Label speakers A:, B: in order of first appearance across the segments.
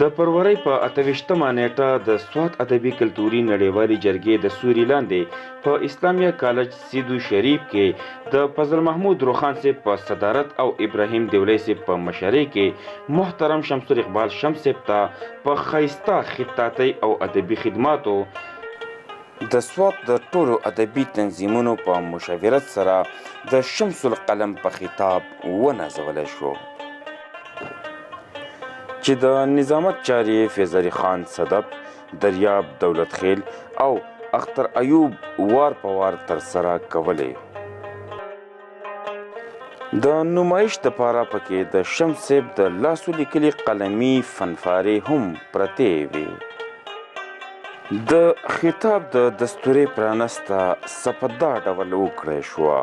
A: د فروری په 28مه نیټه د سوات ادبي کلتوري نړیوالې جرګې د سوري لاندې په اسلامیه کالج سیدو شریف کې د فضل محمود روخان صاحب په صدارت او ابراهیم دیولی صاحب په مشرۍ کې محترم شمس الاقبال شمس صاحب ته په ښایسته خطاطۍ او ادبي خدماتو د سوات د ټولو ادبي تنظیمونو په مشاورت سره د شمس القلم په خطاب ونازولی شو چې د نظامت چارې فیض علي خان صدف، daryab دولت خیل او اختر ایوب وار په وار ترسره کولې. د نمایش دپاره پکې د شمس صاحب د لاسو لیکلي قلمي فنفارې هم پرتې وې. د خطاب د دستورې پرانسته سپدا ډول وکړی شوه.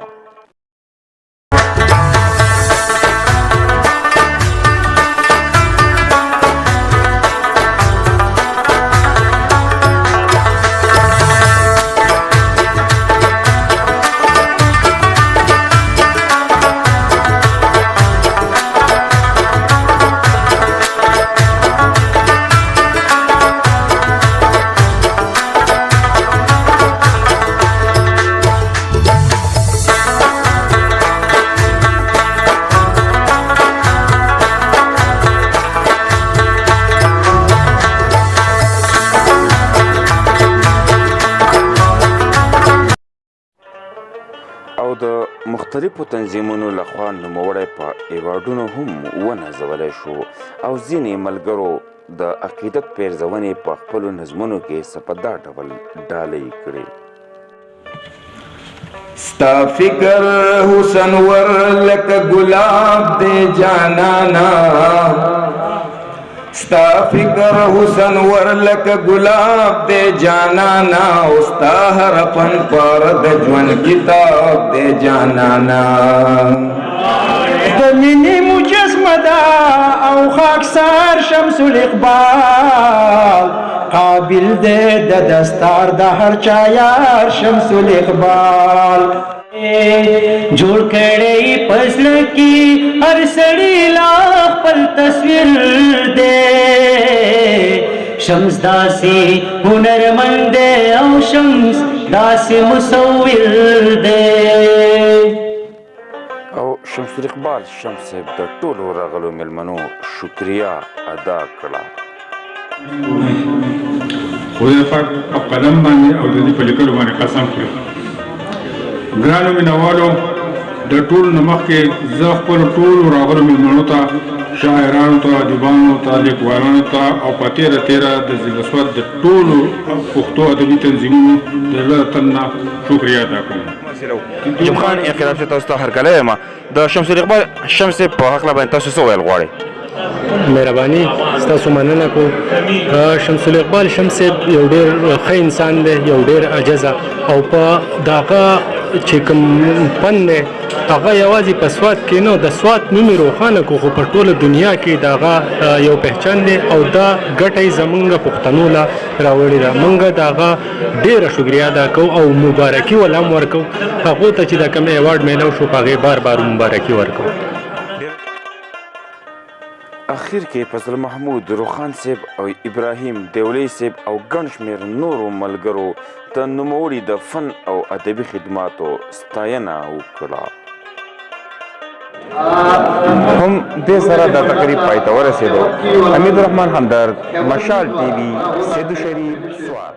A: او د مختلفو تنظیمونو لخوا نوموړی په ایوارډونو هم ونازولی شو او ځینې ملګرو د عقیدت پیرزونې په خپلو نظمونو کې سپدا ډول ډالۍ کړې.
B: ستا فکر حسن ور لکه ګلاب دې جانانا، ستا فکر حسن ور لکه ګلاب دې جانانا، او ستا هر فن پر د ژوند کتاب دې جانانا.
C: د مینې مجسمه ده او خاکسار شمس الاقبال، قابل دې د دستار د هر چا یار شمس الاقبال. جوړ کړی پسله کې هر سړی لا خپل تصویر دی، شمس داسې هنرمند دی او شمس داسې مصور دی.
A: او شمس الاقبال شمس صاحب د ټولو راغلو مېلمنو شکریه ادا کړه.
D: خدای پاک په قلم باندې او د دې په لیکلو باندې قسم کړی. ګرانو مینوالو، د ټولو نه مخکې زه خپلو ټولو راغلو مېلمنو ته، شاعرانو ته، ادیبانو ته، لیکوالانو ته او په تېره د ضلع سوات د ټولو پښتو ادبي تنظیمونو د زړه تن نه شکریه ادا کوم.
A: جم خان انقلاب چې تاسو ته هرکلی یم. د شمس الاقبال شمس صاحب په هکله باندې تاسو څه ویل غواړئ؟
E: مهرباني ستاسو مننه کوم. شمس الاقبال شمس صاحب یو ډېر ښه انسان دی، یو ډېر عجزه او په دغه چې کوم فن دی هغه یوازې په سوات کې نه، د سوات نوم یې روښانه کړو، خو په ټوله دنیا کې د هغه یو پهچان دی او دا ګټه یې زمونږ پښتنو له راوړې ده. موږ د هغه ډېره شکریه ادا کوو او مبارکي ول هم ورکوو هغو ته چې د کوم ایوارډ میلاو شو، په هغې بار بار مبارکي ورکوو.
A: اخر کې فضل محمود روخان صاحب او ابراهیم دیولی صاحب او ګڼ شمېر نورو ملګرو د نوموړي د فن او ادبي خدماتو ستاینه وکړه. هم دې سره دا تقریب پای ته ورسېدو. حمید الرحمن همدرد، مشال ټي وي، سیدو شریف، سوات.